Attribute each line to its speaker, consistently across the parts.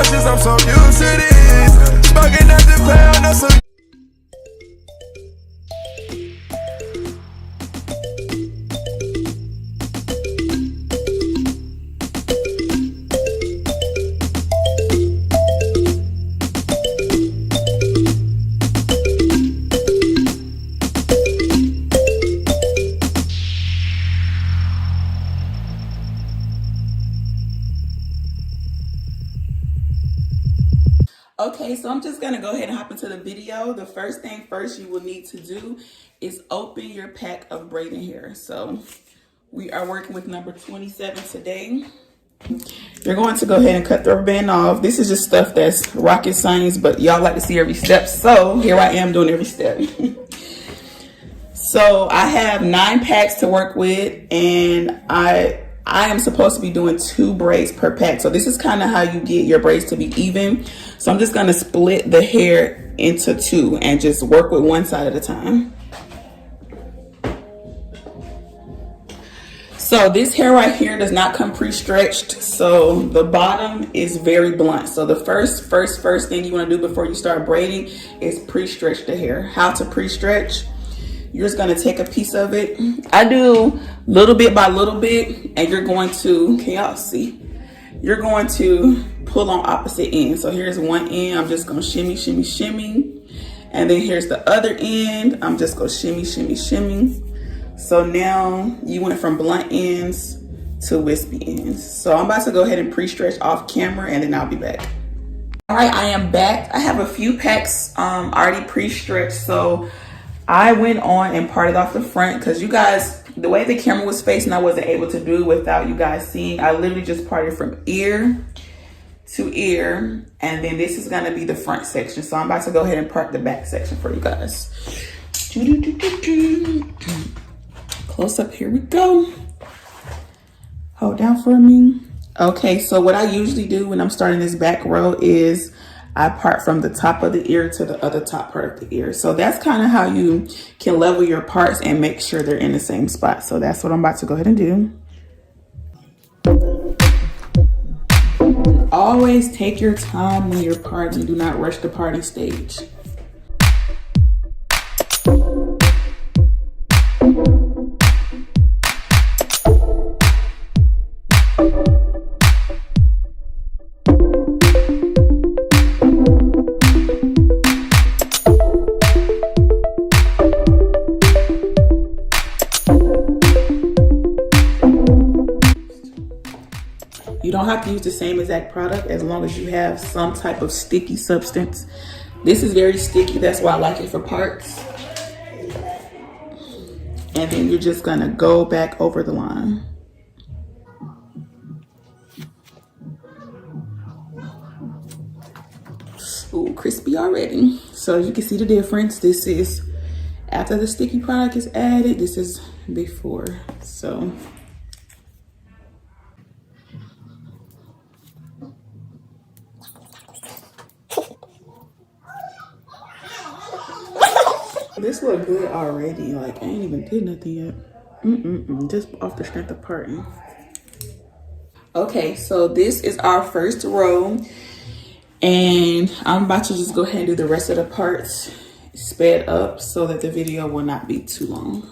Speaker 1: conscious, I'm so used to this. Smoking at the pound, I'm so.
Speaker 2: Okay, so I'm just gonna go ahead and hop into the video. The first thing first you will need to do is open your pack of braiding hair. So we are working with number 27 today. You're going to go ahead and cut the rubber band off. This is just stuff that's rocket science, but y'all like to see every step. So here I am doing every step. So I have 9 packs to work with, and I am supposed to be doing 2 braids per pack. So this is kind of how you get your braids to be even. So I'm just going to split the hair into 2 and just work with one side at a time. So this hair right here does not come pre-stretched. So the bottom is very blunt. So the first thing you want to do before you start braiding is pre-stretch the hair. How to pre-stretch? You're just going to take a piece of it. I do little bit by little bit, and you're going to, can y'all see? You're going to pull on opposite ends. So here's one end. I'm just going to shimmy, shimmy, shimmy. And then here's the other end. I'm just going to shimmy, shimmy, shimmy. So now you went from blunt ends to wispy ends. So I'm about to go ahead and pre-stretch off camera, and then I'll be back. All right, I am back. I have a few packs already pre-stretched. So I went on and parted off the front because you guys, the way the camera was facing, I wasn't able to do without you guys seeing. I literally just parted from ear to ear, and then this is gonna be the front section. So I'm about to go ahead and part the back section for you guys. Close up, here we go. Hold down for me. Okay, so what I usually do when I'm starting this back row is I part from the top of the ear to the other top part of the ear. So that's kind of how you can level your parts and make sure they're in the same spot. So that's what I'm about to go ahead and do. Always take your time when you're parting. Do not rush the parting stage. You don't have to use the same exact product as long as you have some type of sticky substance. This is very sticky, that's why I like it for parts. And then you're just gonna go back over the line. Ooh, crispy already. So you can see the difference. This is after the sticky product is added, this is before. So this look good already. Like I ain't even did nothing yet. Just off the strength of parting. Okay, so this is our first row, and I'm about to just go ahead and do the rest of the parts sped up so that the video will not be too long.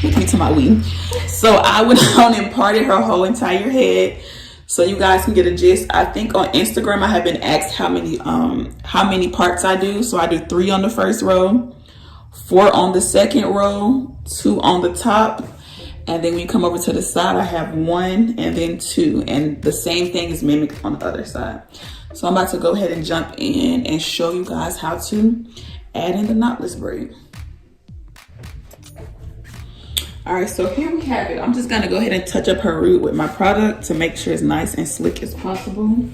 Speaker 2: Look me to my weave. So I went on and parted her whole entire head so you guys can get a gist. I think on Instagram I have been asked how many parts I do. So I do 3 on the first row, 4 on the second row, 2 on the top, and then when you come over to the side I have 1 and then 2, and the same thing is mimicked on the other side. So I'm about to go ahead and jump in and show you guys how to add in the knotless braid. All right, so here we have it. I'm just gonna go ahead and touch up her root with my product to make sure it's nice and slick as possible.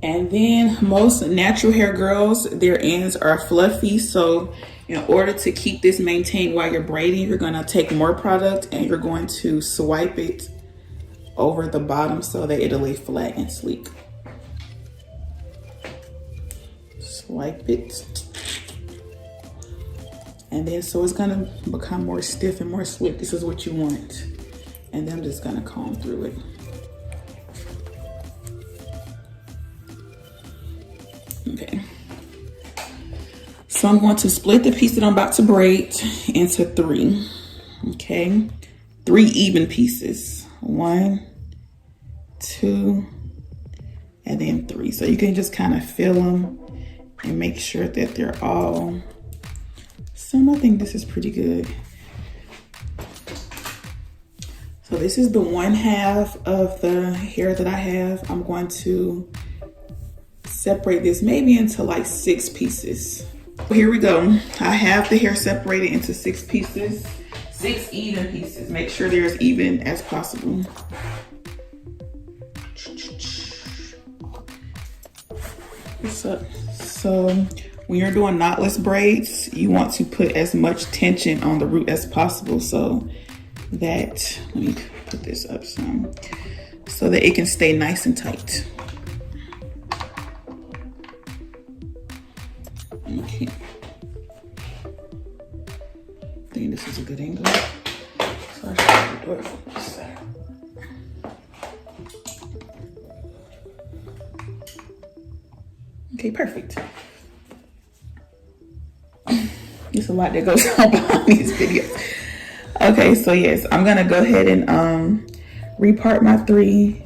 Speaker 2: And then most natural hair girls, their ends are fluffy. So in order to keep this maintained while you're braiding, you're gonna take more product and you're going to swipe it over the bottom so that it'll lay flat and sleek. Swipe it. And then so it's gonna become more stiff and more slick. This is what you want. And then I'm just gonna comb through it. Okay. So I'm going to split the piece that I'm about to braid into 3. Okay. 3 even pieces. 1, 2, and then 3. So you can just kind of feel them and make sure that they're all. So I think this is pretty good. So this is the 1/2 of the hair that I have. I'm going to separate this maybe into like 6 pieces. Here we go. I have the hair separated into 6 pieces, 6 even pieces. Make sure they're as even as possible. So when you're doing knotless braids, you want to put as much tension on the root as possible so that, let me put this up some, so that it can stay nice and tight. Okay. I think this is a good angle. So I should do it from this side. Okay, perfect. There's a lot that goes on behind these videos. Okay, so yes, I'm gonna go ahead and repart my 3,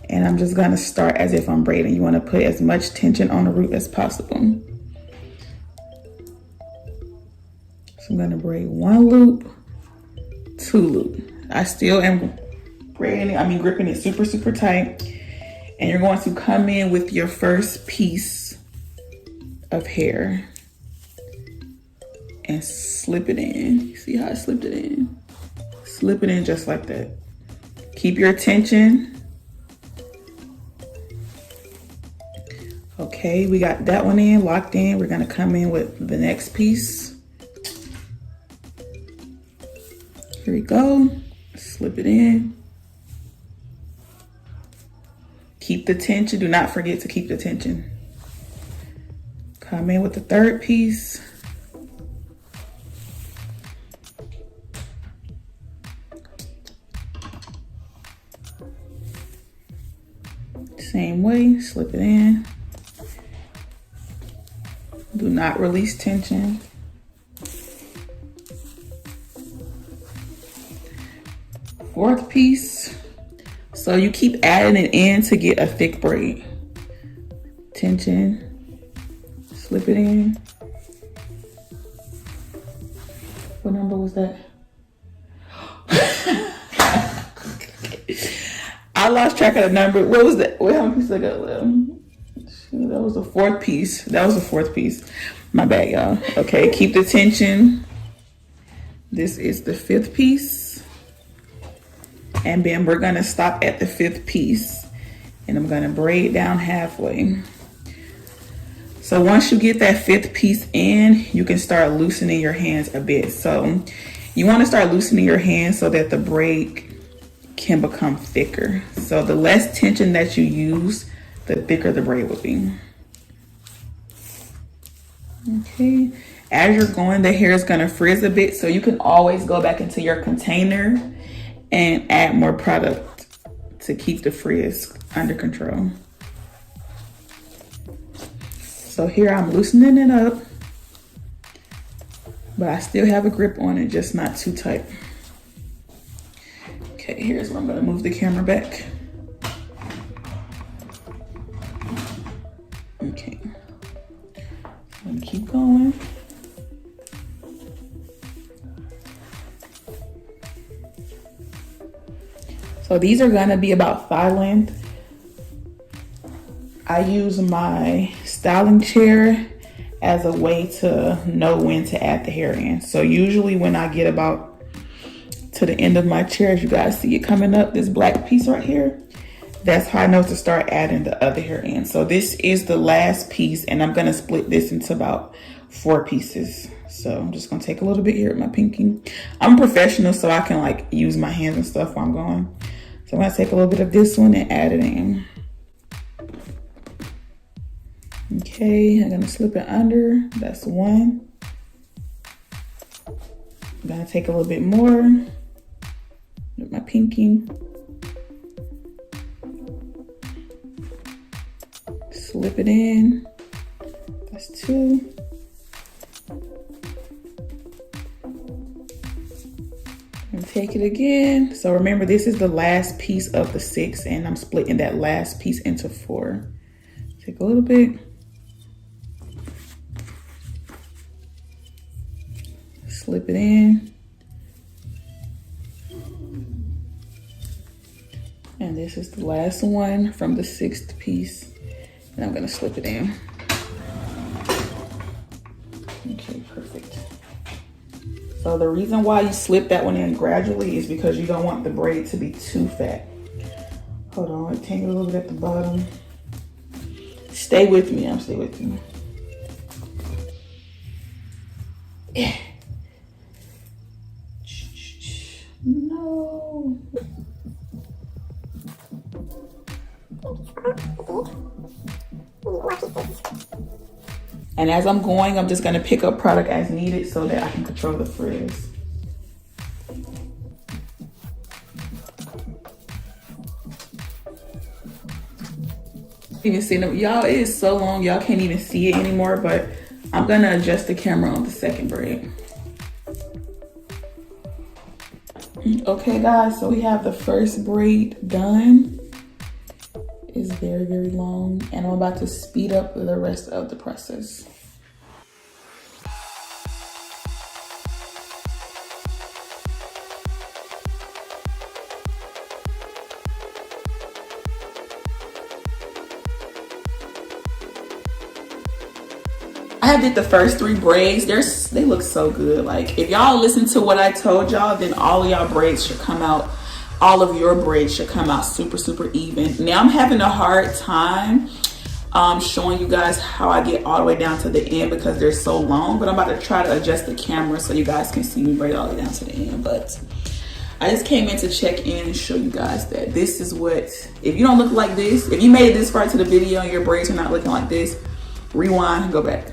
Speaker 2: and I'm just gonna start as if I'm braiding. You wanna put as much tension on the root as possible. So I'm gonna braid 1 loop, 2 loop. I still am gripping it super, super tight. And you're going to come in with your first piece of hair and slip it in. You see how I slipped it in? Slip it in just like that. Keep your tension. Okay, we got that one in, locked in. We're gonna come in with the next piece. Here we go, slip it in. Keep the tension, do not forget to keep the tension. Come in with the 3rd piece. Same way, slip it in. Do not release tension. Fourth piece. So you keep adding it in to get a thick braid. Tension, slip it in. What number was that? I lost track of the number. What was that? Wait, how many pieces I got left? That was the 4th piece. That was the 4th piece. My bad, y'all. Okay, keep the tension. This is the 5th piece. And then we're gonna stop at the 5th piece. And I'm gonna braid down halfway. So once you get that 5th piece in, you can start loosening your hands a bit. So you wanna start loosening your hands so that the braid can become thicker. So the less tension that you use, the thicker the braid will be. Okay, as you're going, the hair is gonna frizz a bit, so you can always go back into your container and add more product to keep the frizz under control. So here I'm loosening it up, but I still have a grip on it, just not too tight. Okay, here's where I'm gonna move the camera back. Okay, I'm gonna keep going. So these are gonna be about thigh length. I use my styling chair as a way to know when to add the hair in. So usually when I get about to the end of my chair, as you guys see it coming up, this black piece right here, That's how I know to start adding the other hair in. So this is the last piece, and I'm gonna split this into about 4 pieces. So I'm just gonna take a little bit here with my pinky. I'm a professional, so I can like use my hands and stuff while I'm going. So I'm gonna take a little bit of this one and add it in. Okay, I'm gonna slip it under. That's 1. I'm gonna take a little bit more with my pinky. Slip it in. That's 2. And take it again. So remember, this is the last piece of the 6, and I'm splitting that last piece into 4. Take a little bit. Slip it in. And this is the last one from the 6th piece. And I'm gonna slip it in. Okay, perfect. So the reason why you slip that one in gradually is because you don't want the braid to be too fat. Hold on, I tangle a little bit at the bottom. Stay with me, stay with me. Yeah. No. And as I'm going, I'm just gonna pick up product as needed so that I can control the frizz. Even see them, y'all, it is so long, y'all can't even see it anymore, but I'm gonna adjust the camera on the second braid. Okay guys, so we have the first braid done. It's very, very long, and I'm about to speed up the rest of the process. I did the first 3 braids. They look so good. Like, if y'all listen to what I told y'all, then all of y'all braids should come out. All of your braids should come out super, super even. Now I'm having a hard time showing you guys how I get all the way down to the end because they're so long, but I'm about to try to adjust the camera so you guys can see me braid all the way down to the end. But I just came in to check in and show you guys that this is what, if you don't look like this, if you made it this far to the video and your braids are not looking like this, rewind and go back.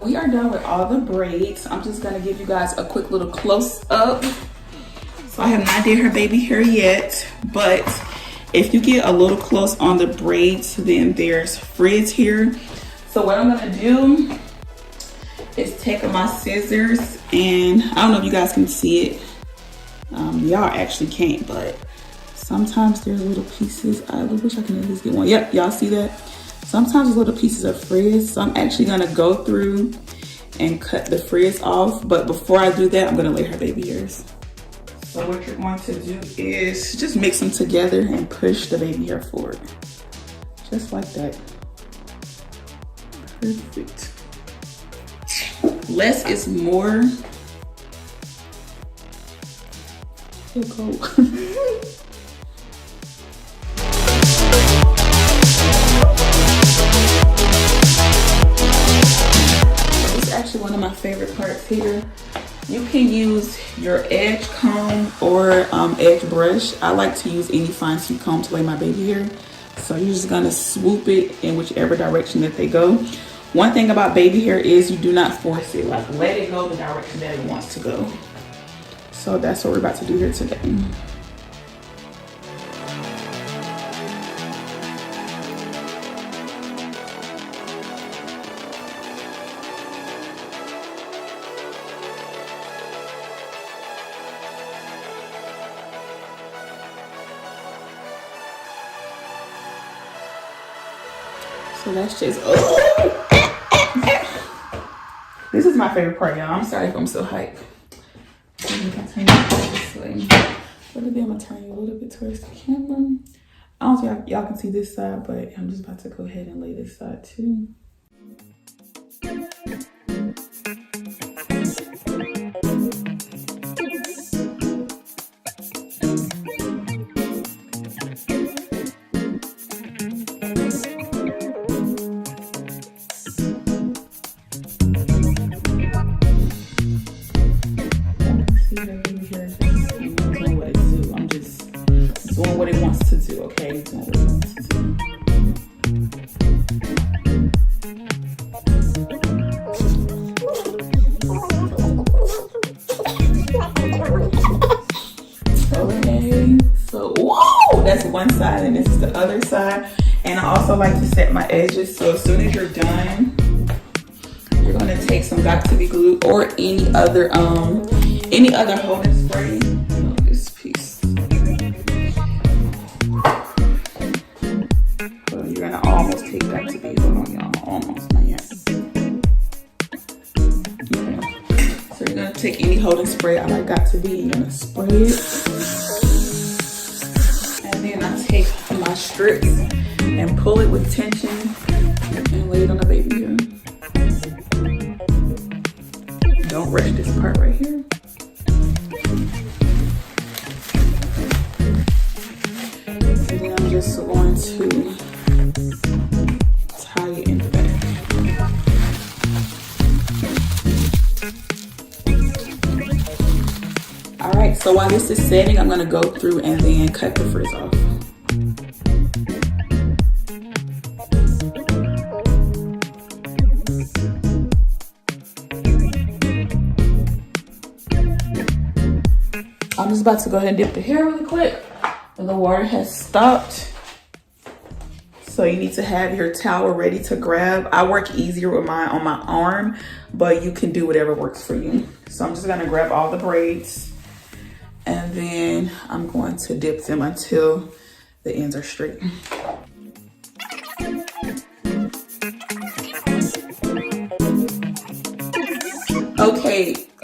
Speaker 2: We are done with all the braids. I'm just gonna give you guys a quick little close up. So So I have not did her baby hair yet, but if you get a little close on the braids, then there's frizz here. So what I'm gonna do is take my scissors, and I don't know if you guys can see it. Y'all actually can't, but sometimes there's little pieces. I wish I can at least get one. Yep, y'all see that? Sometimes there's little pieces of frizz. So I'm actually gonna go through and cut the frizz off. But before I do that, I'm gonna lay her baby hairs. So what you're going to do is just mix them together and push the baby hair forward. Just like that. Perfect. Less is more. Here go. It's actually one of my favorite parts here. You can use your edge comb or edge brush. I like to use any fine tooth comb to lay my baby hair. So you're just gonna swoop it in whichever direction that they go. One thing about baby hair is you do not force it. Like, let it go the direction that it wants to go. So that's what we're about to do here today. So that's just, oh. This is my favorite part, y'all. I'm sorry if I'm so hyped. I'm gonna turn you this way. I'm gonna turn you a little bit towards the camera. I don't think y'all can see this side, but I'm just about to go ahead and lay this side too. Doing what it wants to do, okay? Doing what it wants to do. Okay, so whoa, that's one side and this is the other side. And I also like to set my edges, so as soon as you're done, you're gonna take some Got To Be glue or any other holding spray. This piece. You're gonna almost take Got To Be. Hold on, y'all. Almost, not yet. Okay. So you're gonna take any holding spray. I like Got To Be. You're gonna spray it, and then I take my strips and pull it with tension and lay it on the baby here. Don't rush this part right here. And then I'm just going to tie it in the back. All right, so while this is setting, I'm gonna go through and then cut the frizz off. I'm just about to go ahead and dip the hair really quick. The water has stopped. So you need to have your towel ready to grab. I work easier with mine on my arm, but you can do whatever works for you. So I'm just gonna grab all the braids and then I'm going to dip them until the ends are straight.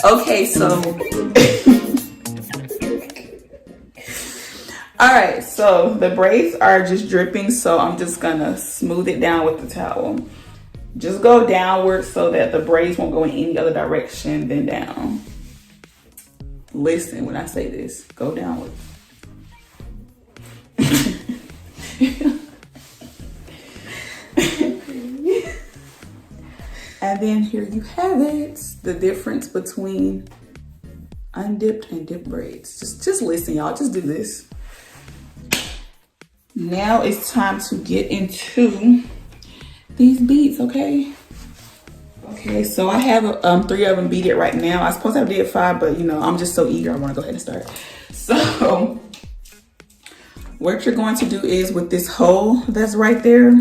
Speaker 2: Okay, so all right, so the braids are just dripping, so I'm just gonna smooth it down with the towel. Just go downward so that the braids won't go in any other direction than down. Listen when I say this, go downward. And then here you have it, the difference between undipped and dipped braids. Just listen, y'all, just do this. Now it's time to get into these beads, okay? Okay, so I have 3 of them beaded right now. I suppose I did 5, but you know, I'm just so eager. I want to go ahead and start. So what you're going to do is with this hole that's right there,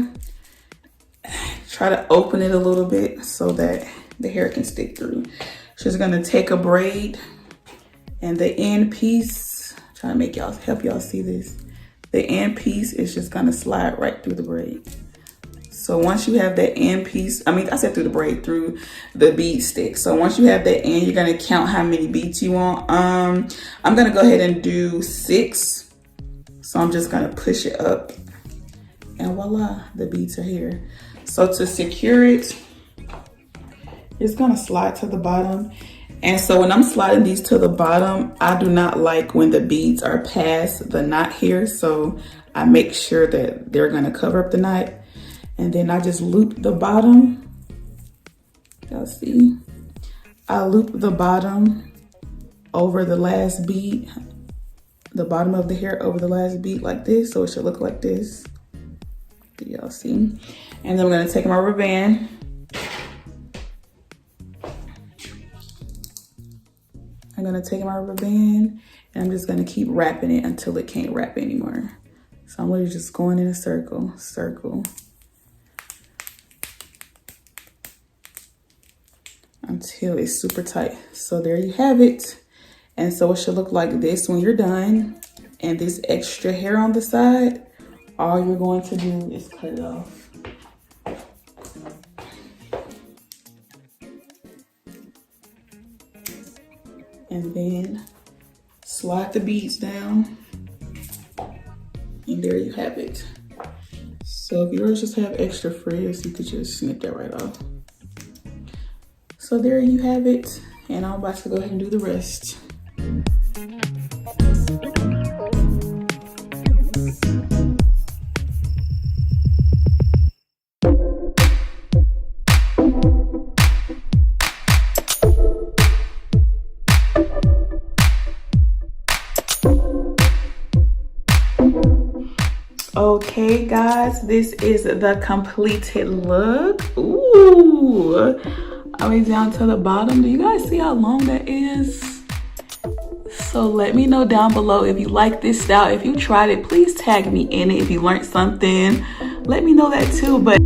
Speaker 2: try to open it a little bit so that the hair can stick through. She's gonna take a braid and the end piece, trying to make y'all, help y'all see this. The end piece is just gonna slide right through the braid. So once you have that end piece, I said through the braid, through the bead stick. So once you have that end, you're gonna count how many beads you want. I'm gonna go ahead and do 6. So I'm just gonna push it up and voila, the beads are here. So to secure it, it's gonna slide to the bottom. And so when I'm sliding these to the bottom, I do not like when the beads are past the knot here. So I make sure that they're gonna cover up the knot. And then I just loop the bottom. Y'all see? I loop the bottom over the last bead, the bottom of the hair over the last bead like this. So it should look like this. Do y'all see? And then I'm gonna take my rubber band. I'm gonna take my rubber band and I'm just gonna keep wrapping it until it can't wrap anymore. So I'm literally just going in a circle, until it's super tight. So there you have it. And so it should look like this when you're done. And this extra hair on the side, all you're going to do is cut it off. And then slide the beads down. And there you have it. So if yours just have extra frizz, you could just snip that right off. So there you have it. And I'm about to go ahead and do the rest. Okay guys, this is the completed look. Ooh, I mean down to the bottom. Do you guys see how long that is? So let me know down below if you like this style. If you tried it, please tag me in it. If you learned something, let me know that too. But